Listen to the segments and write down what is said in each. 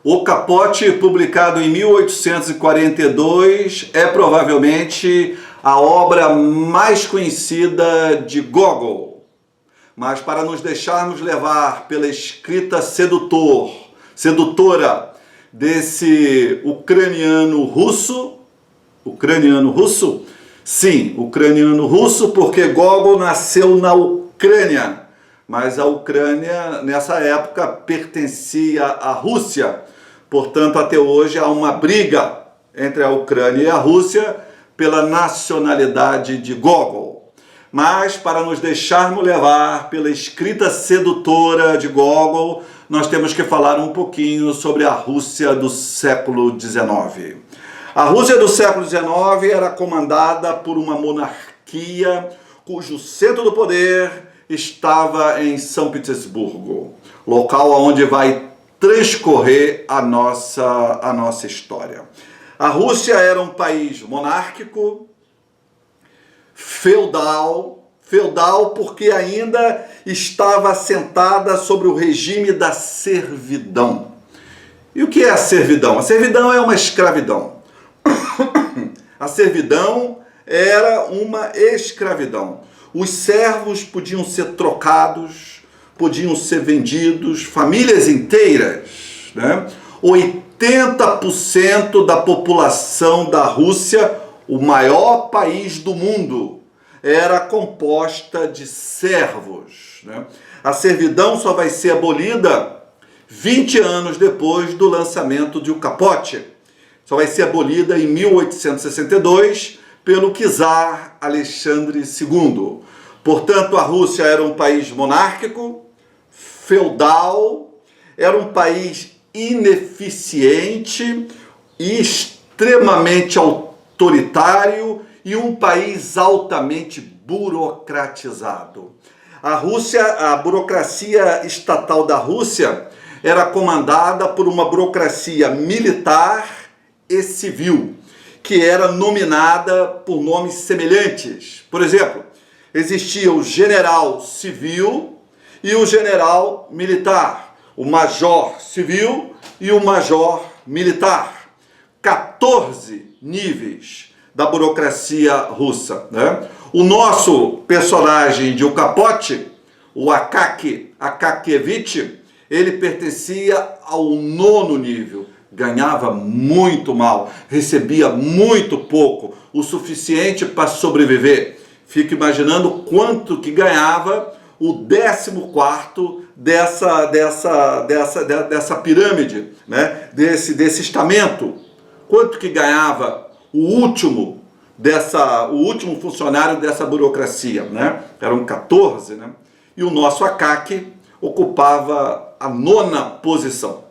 O Capote, publicado em 1842, é provavelmente a obra mais conhecida de Gogol. Mas para nos deixarmos levar pela escrita sedutora desse ucraniano russo, sim, ucraniano russo, porque Gogol nasceu na Ucrânia, mas a Ucrânia nessa época pertencia à Rússia. Portanto, até hoje há uma briga entre a Ucrânia e a Rússia pela nacionalidade de Gogol. Mas para nos deixarmos levar pela escrita sedutora de Gogol, nós temos que falar um pouquinho sobre a Rússia do século XIX. A Rússia do século XIX era comandada por uma monarquia cujo centro do poder estava em São Petersburgo, local onde vai transcorrer a nossa história. A Rússia era um país monárquico, feudal porque ainda estava assentada sobre o regime da servidão. E o que é a servidão? A servidão é uma escravidão. A servidão era uma escravidão. Os servos podiam ser trocados, podiam ser vendidos, famílias inteiras, né? 80% da população da Rússia, o maior país do mundo, era composta de servos, né? A servidão só vai ser abolida 20 anos depois do lançamento de O Capote. Só vai ser abolida em 1862 pelo czar Alexandre II. Portanto, a Rússia era um país monárquico, feudal, era um país ineficiente e extremamente autoritário e um país altamente burocratizado. A burocracia estatal da Rússia era comandada por uma burocracia militar e civil, que era nominada por nomes semelhantes. Por exemplo, existia o general civil e o general militar, o major civil e o major militar. 14 níveis da burocracia russa, né? O nosso personagem de O Capote, o Akakievitch, ele pertencia ao 9º nível. Ganhava muito mal, recebia muito pouco, o suficiente para sobreviver. Fico imaginando quanto que ganhava o 14º dessa pirâmide, né? desse estamento. Quanto que ganhava o último funcionário dessa burocracia, né? Eram 14, né? E o nosso Akaki ocupava a 9ª posição.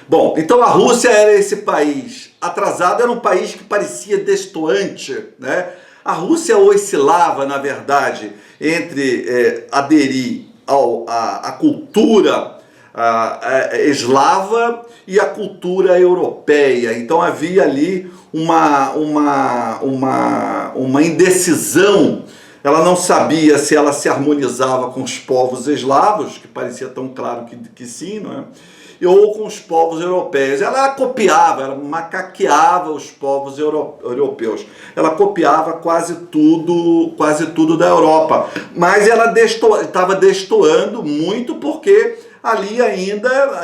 Bom, então a Rússia era esse país atrasado, era um país que parecia destoante, né? A Rússia oscilava, na verdade, entre aderir à cultura eslava e a cultura europeia. Então havia ali uma indecisão. Ela não sabia se ela se harmonizava com os povos eslavos, que parecia tão claro que sim, não é? Ou com os povos europeus. Ela copiava, ela macaqueava os povos europeus. Ela copiava quase tudo da Europa. Mas ela estava destoando muito porque ali ainda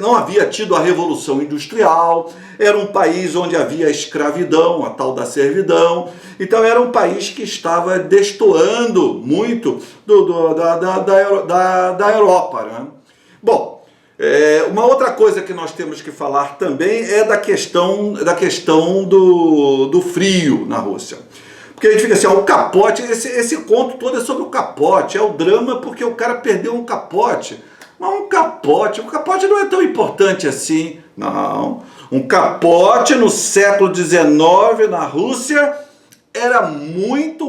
não havia tido a Revolução Industrial, era um país onde havia escravidão, a tal da servidão. Então era um país que estava destoando muito da Europa, né? Bom, uma outra coisa que nós temos que falar também é da questão do frio na Rússia. Porque a gente fica assim, o Capote, esse conto todo é sobre o Capote, é o drama porque o cara perdeu um capote. Mas o capote não é tão importante assim, não. Um capote no século XIX na Rússia era muito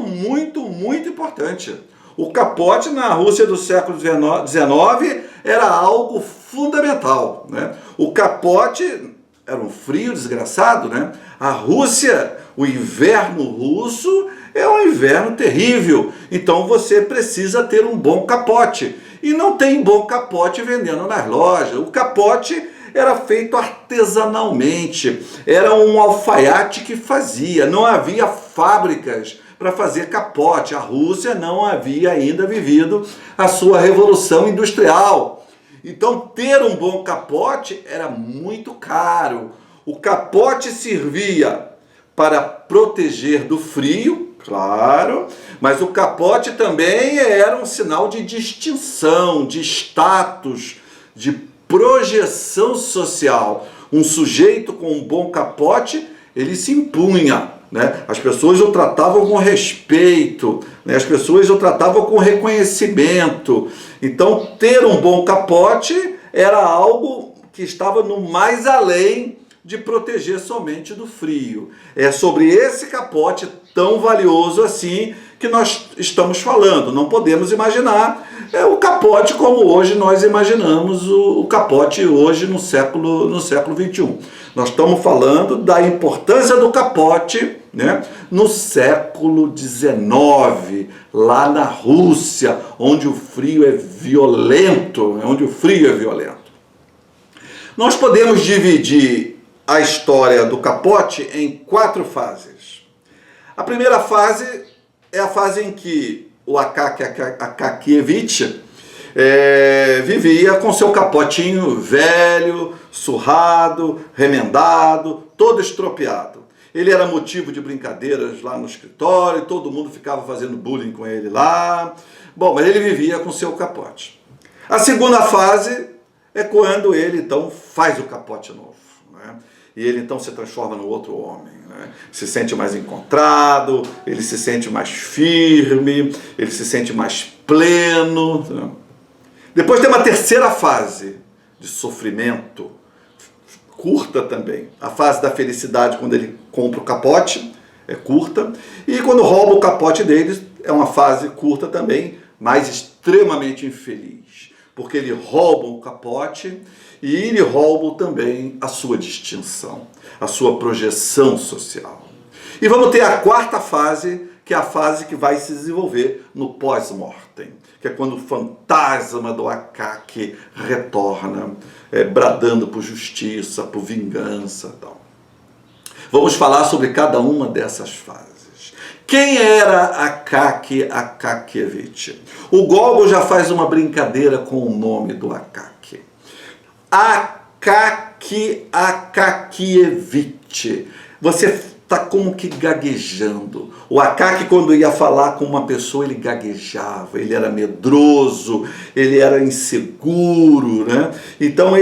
importante. O capote na Rússia do século XIX era algo fundamental, né? O capote era um frio desgraçado, né? A Rússia, o inverno russo é um inverno terrível, então você precisa ter um bom capote. E não tem bom capote vendendo nas lojas. O capote era feito artesanalmente, era um alfaiate que fazia, não havia fábricas para fazer capote. A Rússia não havia ainda vivido a sua revolução industrial. Então, ter um bom capote era muito caro. O capote servia para proteger do frio, claro, mas o capote também era um sinal de distinção, de status, de projeção social. Um sujeito com um bom capote, ele se impunha, né? As pessoas o tratavam com respeito, né? As pessoas o tratavam com reconhecimento. Então, ter um bom capote era algo que estava no mais além de proteger somente do frio. É sobre esse capote tão valioso assim que nós estamos falando. Não podemos imaginar o capote como hoje nós imaginamos o capote hoje no século XXI. Nós estamos falando da importância do capote, né, no século XIX, lá na Rússia, onde o frio é violento, Nós podemos dividir a história do capote em 4 fases. A primeira fase é a fase em que o Akaki Akakievitch vivia com seu capotinho velho, surrado, remendado, todo estropiado. Ele era motivo de brincadeiras lá no escritório, todo mundo ficava fazendo bullying com ele lá. Bom, mas ele vivia com seu capote. A segunda fase é quando ele então faz o capote novo, né? E ele então se transforma no outro homem, né? Se sente mais encontrado, ele se sente mais firme, ele se sente mais pleno, né? Depois tem uma terceira fase de sofrimento, curta também. A fase da felicidade, quando ele compra o capote, é curta. E quando rouba o capote deles, é uma fase curta também, mas extremamente infeliz. Porque ele rouba o capote e ele rouba também a sua distinção, a sua projeção social. E vamos ter a quarta fase, que é a fase que vai se desenvolver no pós-mortem, que é quando o fantasma do Akaki retorna, bradando por justiça, por vingança e tal. Vamos falar sobre cada uma dessas fases. Quem era Akaki Akakievitch? O Gogol já faz uma brincadeira com o nome do Akaki. Akaki Akakievitch. Você está como que gaguejando. O Akaki, quando ia falar com uma pessoa, ele gaguejava, ele era medroso, ele era inseguro, né? Então,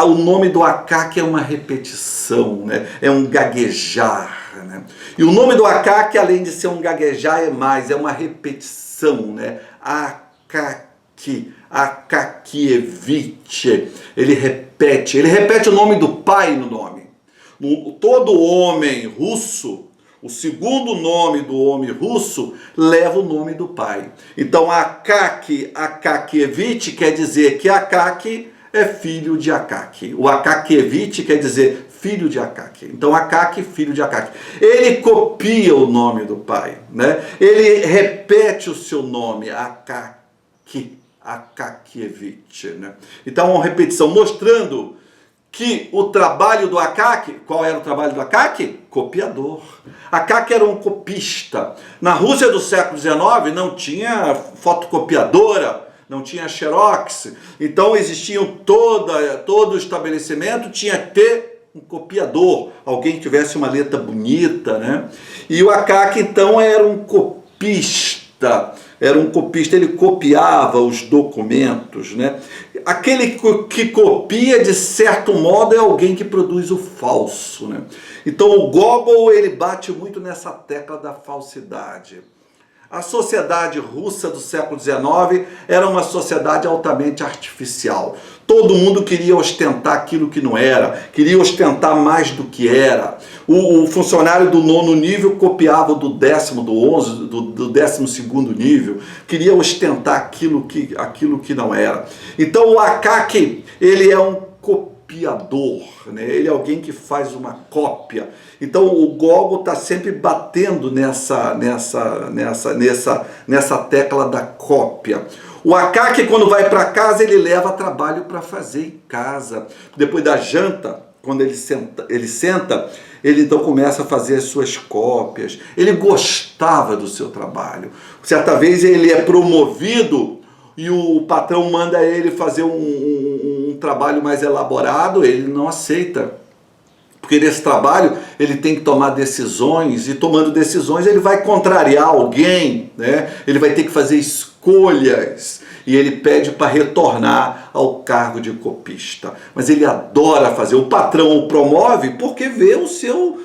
o nome do Akaki é uma repetição, né? É um gaguejar, né? E o nome do Akaki, além de ser um gaguejar, é uma repetição, né? Akaki, Akakievitch. Ele repete o nome do pai no nome. Todo homem russo, o segundo nome do homem russo, leva o nome do pai. Então, Akaki Akakievitch quer dizer que Akaki é filho de Akaki. O Akakievitch quer dizer filho de Akaki. Então, Akaki, filho de Akaki. Ele copia o nome do pai, né? Ele repete o seu nome, Akaki Akakievitch, né? Então, uma repetição mostrando que o trabalho do Akaki, qual era o trabalho do Akaki? Copiador. Akaki era um copista. Na Rússia do século XIX não tinha fotocopiadora, não tinha xerox, então existiam todo o estabelecimento tinha que ter um copiador, alguém que tivesse uma letra bonita, né? E o Akaki então era um copista, ele copiava os documentos, né? Aquele que copia, de certo modo, é alguém que produz o falso, né? Então o Gogol, ele bate muito nessa tecla da falsidade. A sociedade russa do século XIX era uma sociedade altamente artificial. Todo mundo queria ostentar aquilo que não era, queria ostentar mais do que era. O funcionário do 9º nível copiava do 10º, do 11º, do 12º nível, queria ostentar aquilo que não era. Então o Akaki, ele é um copiador, né? Ele é alguém que faz uma cópia. Então o Gogol está sempre batendo nessa tecla da cópia. O Akaki, quando vai para casa, ele leva trabalho para fazer em casa. Depois da janta, quando ele senta, ele então começa a fazer as suas cópias. Ele gostava do seu trabalho. Certa vez ele é promovido e o patrão manda ele fazer um trabalho mais elaborado, ele não aceita. Porque nesse trabalho ele tem que tomar decisões, e tomando decisões ele vai contrariar alguém, né? Ele vai ter que fazer escolhas, e ele pede para retornar ao cargo de copista. Mas ele adora fazer, o patrão o promove porque vê o seu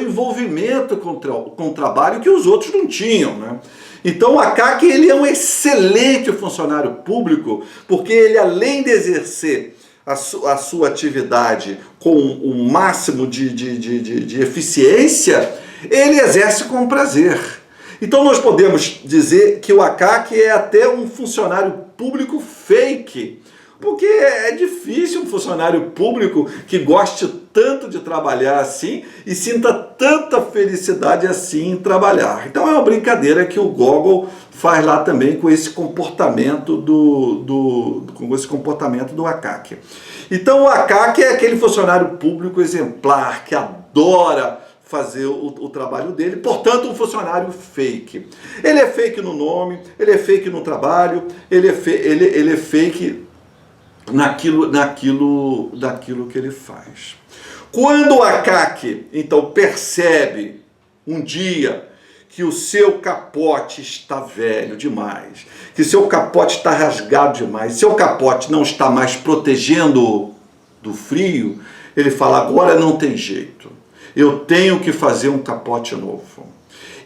envolvimento com o trabalho que os outros não tinham, né? Então o Akaki, ele é um excelente funcionário público, porque ele, além de exercer a sua atividade com o máximo de eficiência, ele exerce com prazer. Então nós podemos dizer que o Akaki é até um funcionário público fake, porque é difícil um funcionário público que goste tanto de trabalhar assim e sinta tanta felicidade assim em trabalhar. Então é uma brincadeira que o Gogol faz lá também com esse comportamento do Akaki. Então o Akaki é aquele funcionário público exemplar que adora fazer o trabalho dele, portanto um funcionário fake. Ele é fake no nome, ele é fake no trabalho, ele é fake naquilo que ele faz. Quando o Akaki então percebe um dia que o seu capote está velho demais, que seu capote está rasgado demais, seu capote não está mais protegendo do frio, ele fala: agora não tem jeito, eu tenho que fazer um capote novo.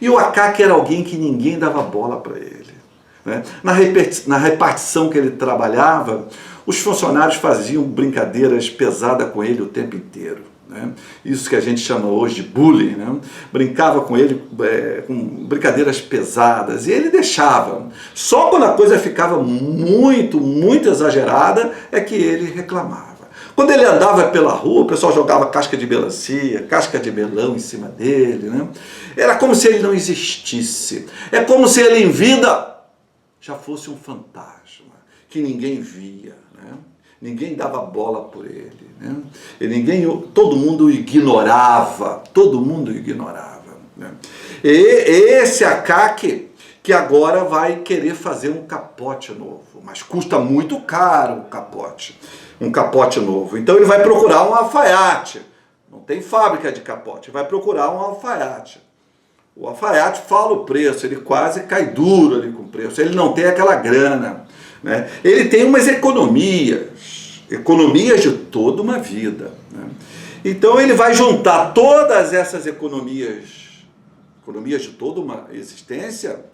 E o Akaki era alguém que ninguém dava bola para ele, né? Na repartição que ele trabalhava, os funcionários faziam brincadeiras pesadas com ele o tempo inteiro, né? Isso que a gente chama hoje de bullying, né? Brincava com ele com brincadeiras pesadas, e ele deixava. Só quando a coisa ficava muito, muito exagerada é que ele reclamava. Quando ele andava pela rua, o pessoal jogava casca de melancia, casca de melão em cima dele, né? Era como se ele não existisse. É como se ele em vida já fosse um fantasma, que ninguém via, né? Ninguém dava bola por ele, né? Todo mundo ignorava, né? E esse Akaki que agora vai querer fazer um capote novo, mas custa muito caro um capote novo. Então ele vai procurar um alfaiate, não tem fábrica de capote, vai procurar um alfaiate. O alfaiate fala o preço, ele quase cai duro ali com o preço, ele não tem aquela grana, né? Ele tem umas economias de toda uma vida, né? Então ele vai juntar todas essas economias de toda uma existência,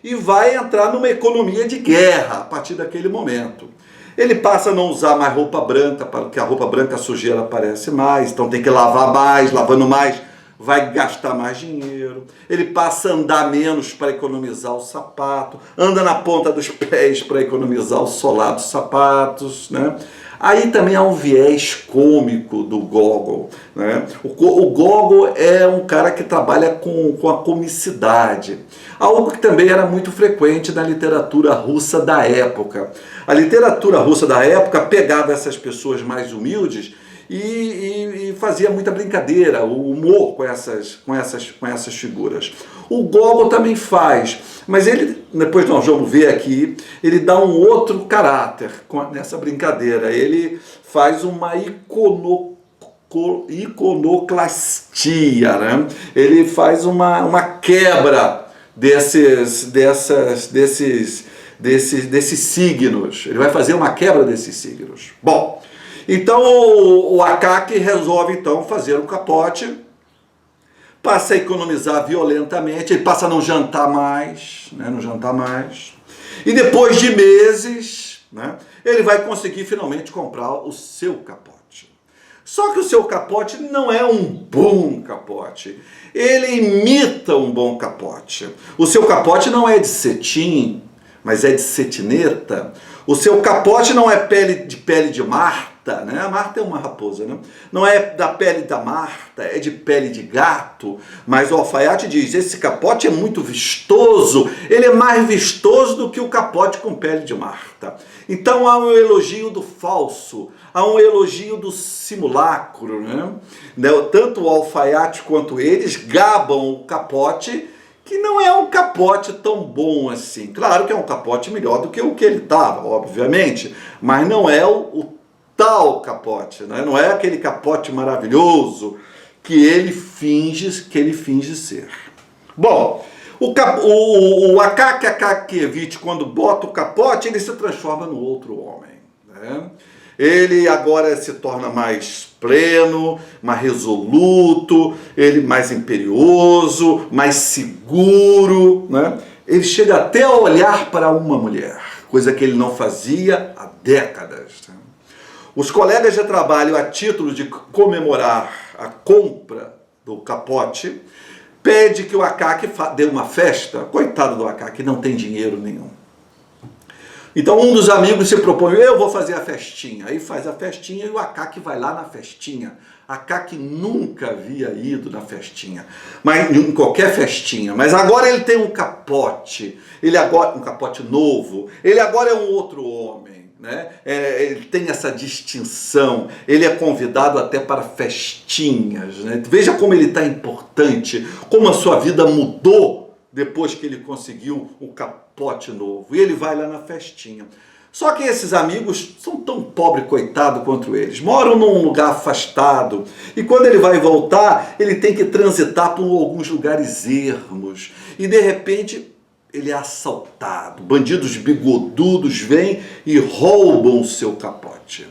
e vai entrar numa economia de guerra a partir daquele momento. Ele passa a não usar mais roupa branca, porque a roupa branca, a sujeira aparece mais, então tem que lavar mais, lavando mais vai gastar mais dinheiro. Ele passa a andar menos para economizar o sapato, anda na ponta dos pés para economizar o solar dos sapatos, né? Aí também há um viés cômico do Gogol, né? O Gogol é um cara que trabalha com a comicidade, algo que também era muito frequente na literatura russa da época. A literatura russa da época pegava essas pessoas mais humildes e fazia muita brincadeira, o humor com essas figuras. O Gogol também faz, mas ele, depois nós vamos ver aqui, ele dá um outro caráter nessa brincadeira. Ele faz uma iconoclastia, né? Ele faz uma quebra desses signos. Ele vai fazer uma quebra desses signos. Bom, então o Akaki resolve então fazer um capote, passa a economizar violentamente, ele passa a não jantar mais, né? E depois de meses, né, ele vai conseguir finalmente comprar o seu capote. Só que o seu capote não é um bom capote, ele imita um bom capote. O seu capote não é de cetim, mas é de cetineta. O seu capote não é pele de Marta, né? A Marta é uma raposa, né? Não é da pele da Marta, é de pele de gato. Mas o alfaiate diz, esse capote é muito vistoso, ele é mais vistoso do que o capote com pele de Marta. Então há um elogio do falso, há um elogio do simulacro, né? Tanto o alfaiate quanto eles gabam o capote, que não é um capote tão bom assim. Claro que é um capote melhor do que o que ele estava, obviamente, mas não é o tal capote, né? Não é aquele capote maravilhoso que ele finge ser. Bom, o Akaki Akakiyevich, quando bota o capote, ele se transforma no outro homem, né? Ele agora se torna mais pleno, mais resoluto, ele mais imperioso, mais seguro, né? Ele chega até a olhar para uma mulher, coisa que ele não fazia há décadas, né? Os colegas de trabalho, a título de comemorar a compra do capote, pede que o Akaki dê uma festa. Coitado do Akaki, não tem dinheiro nenhum. Então um dos amigos se propõe, eu vou fazer a festinha. Aí faz a festinha e o Akaki vai lá na festinha. Akaki nunca havia ido na festinha, mas em qualquer festinha. Mas agora ele tem um capote, um capote novo. Ele agora é um outro homem, né? Ele tem essa distinção. Ele é convidado até para festinhas, né? Veja como ele está importante, como a sua vida mudou depois que ele conseguiu o capote novo. E ele vai lá na festinha. Só que esses amigos são tão pobre coitado quanto eles. Moram num lugar afastado. E quando ele vai voltar, ele tem que transitar por alguns lugares ermos. E de repente, ele é assaltado. Bandidos bigodudos vêm e roubam o seu capote.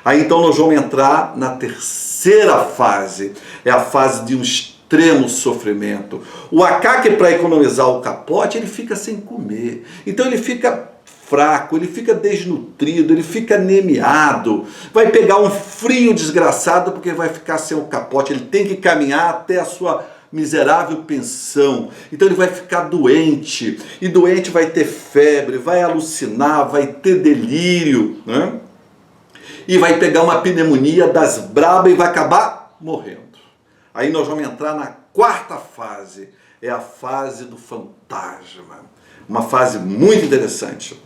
Aí então nós vamos entrar na terceira fase. É a fase de um extremo sofrimento. O Akaki, para economizar o capote, ele fica sem comer. Então ele fica fraco, ele fica desnutrido, ele fica anemiado. Vai pegar um frio desgraçado porque vai ficar sem o capote. Ele tem que caminhar até a sua miserável pensão. Então ele vai ficar doente. E doente vai ter febre, vai alucinar, vai ter delírio, né? E vai pegar uma pneumonia das brabas e vai acabar morrendo. Aí nós vamos entrar na quarta fase, é a fase do fantasma. Uma fase muito interessante.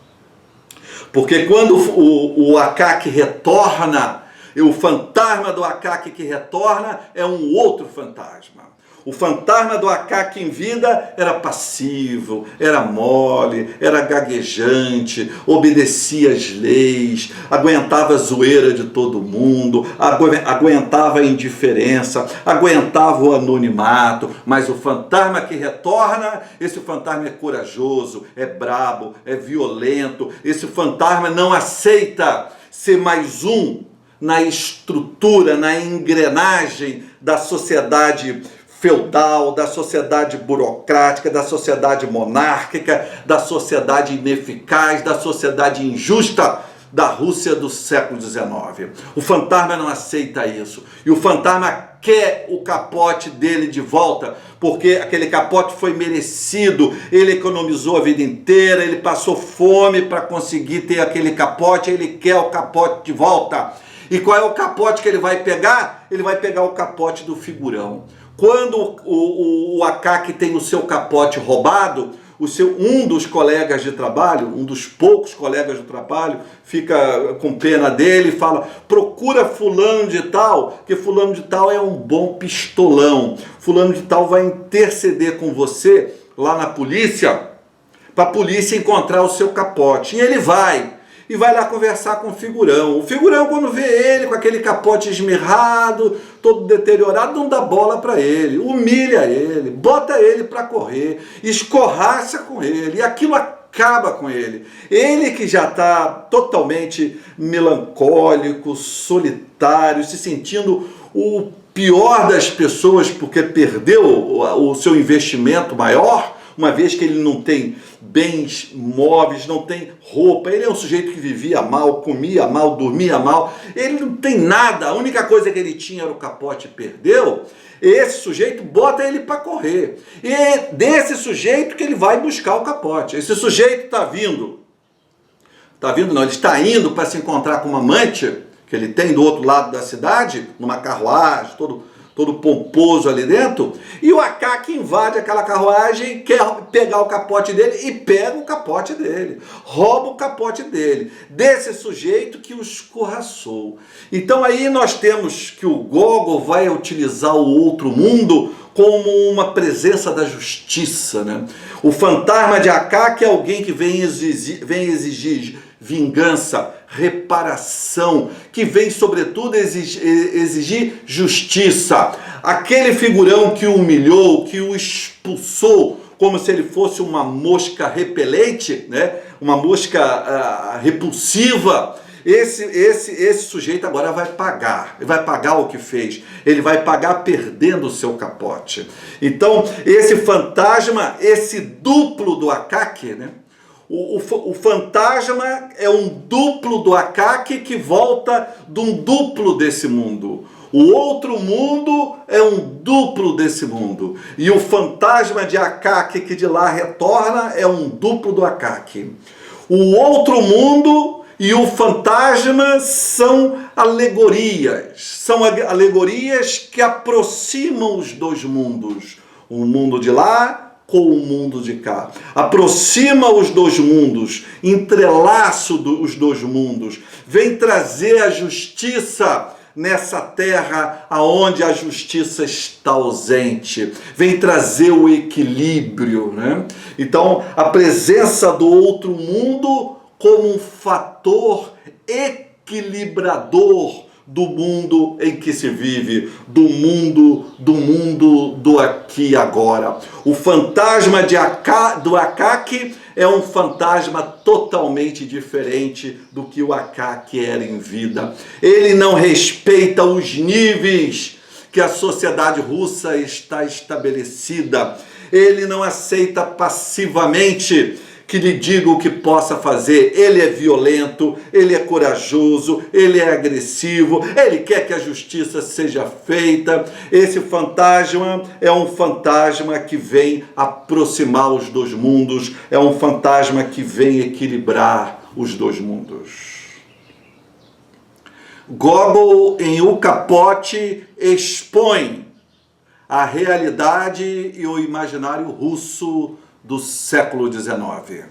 Porque quando o Akaki retorna, o fantasma do Akaki que retorna é um outro fantasma. O fantasma do Akaki em vida era passivo, era mole, era gaguejante, obedecia às leis, aguentava a zoeira de todo mundo, aguentava a indiferença, aguentava o anonimato. Mas o fantasma que retorna, esse fantasma é corajoso, é brabo, é violento. Esse fantasma não aceita ser mais um na estrutura, na engrenagem da sociedade feudal, da sociedade burocrática, da sociedade monárquica, da sociedade ineficaz, da sociedade injusta da Rússia do século XIX. O fantasma não aceita isso. E o fantasma quer o capote dele de volta, porque aquele capote foi merecido, ele economizou a vida inteira, ele passou fome para conseguir ter aquele capote, ele quer o capote de volta. E qual é o capote que ele vai pegar? Ele vai pegar o capote do figurão. Quando o Akaki tem o seu capote roubado, um dos colegas de trabalho, um dos poucos colegas de trabalho, fica com pena dele e fala, procura fulano de tal, que fulano de tal é um bom pistolão. Fulano de tal vai interceder com você lá na polícia, para a polícia encontrar o seu capote. E ele vai. E vai lá conversar com o figurão. O figurão, quando vê ele com aquele capote esmirrado, todo deteriorado, não dá bola para ele, humilha ele, bota ele para correr, escorraça com ele, e aquilo acaba com ele. Ele que já está totalmente melancólico, solitário, se sentindo o pior das pessoas porque perdeu o seu investimento maior, uma vez que ele não tem bens móveis, não tem roupa, ele é um sujeito que vivia mal, comia mal, dormia mal, ele não tem nada, a única coisa que ele tinha era o capote e perdeu. Esse sujeito bota ele para correr, e é desse sujeito que ele vai buscar o capote. Esse sujeito está vindo Está vindo não, ele está indo para se encontrar com uma amante que ele tem do outro lado da cidade, numa carruagem, todo pomposo ali dentro, e o Akaki invade aquela carruagem, quer pegar o capote dele e pega o capote dele, rouba o capote dele, desse sujeito que o escorraçou. Então aí nós temos que o Gogol vai utilizar o outro mundo como uma presença da justiça, né? O fantasma de Akaki é alguém que vem exigir vingança, reparação, que vem sobretudo exigir justiça. Aquele figurão que o humilhou, que o expulsou, como se ele fosse uma mosca repelente, né? Uma mosca repulsiva. Esse sujeito agora vai pagar o que fez, ele vai pagar perdendo o seu capote. Então, esse fantasma, esse duplo do Akaki, né? O fantasma é um duplo do Akaki que volta de um duplo desse mundo. O outro mundo é um duplo desse mundo. E o fantasma de Akaki que de lá retorna é um duplo do Akaki. O outro mundo e o fantasma são alegorias que aproximam os dois mundos. O mundo de lá com o mundo de cá. Aproxima os dois mundos, entrelaça os dois mundos, vem trazer a justiça nessa terra aonde a justiça está ausente, vem trazer o equilíbrio, né? Então, a presença do outro mundo como um fator equilibrador do mundo em que se vive, do mundo do aqui e agora. O fantasma do Akaki é um fantasma totalmente diferente do que o Akaki era em vida. Ele não respeita os níveis que a sociedade russa está estabelecida. Ele não aceita passivamente que lhe diga o que possa fazer. Ele é violento, ele é corajoso, ele é agressivo, ele quer que a justiça seja feita. Esse fantasma é um fantasma que vem aproximar os dois mundos, é um fantasma que vem equilibrar os dois mundos. Gogol, em O Capote, expõe a realidade e o imaginário russo do século XIX.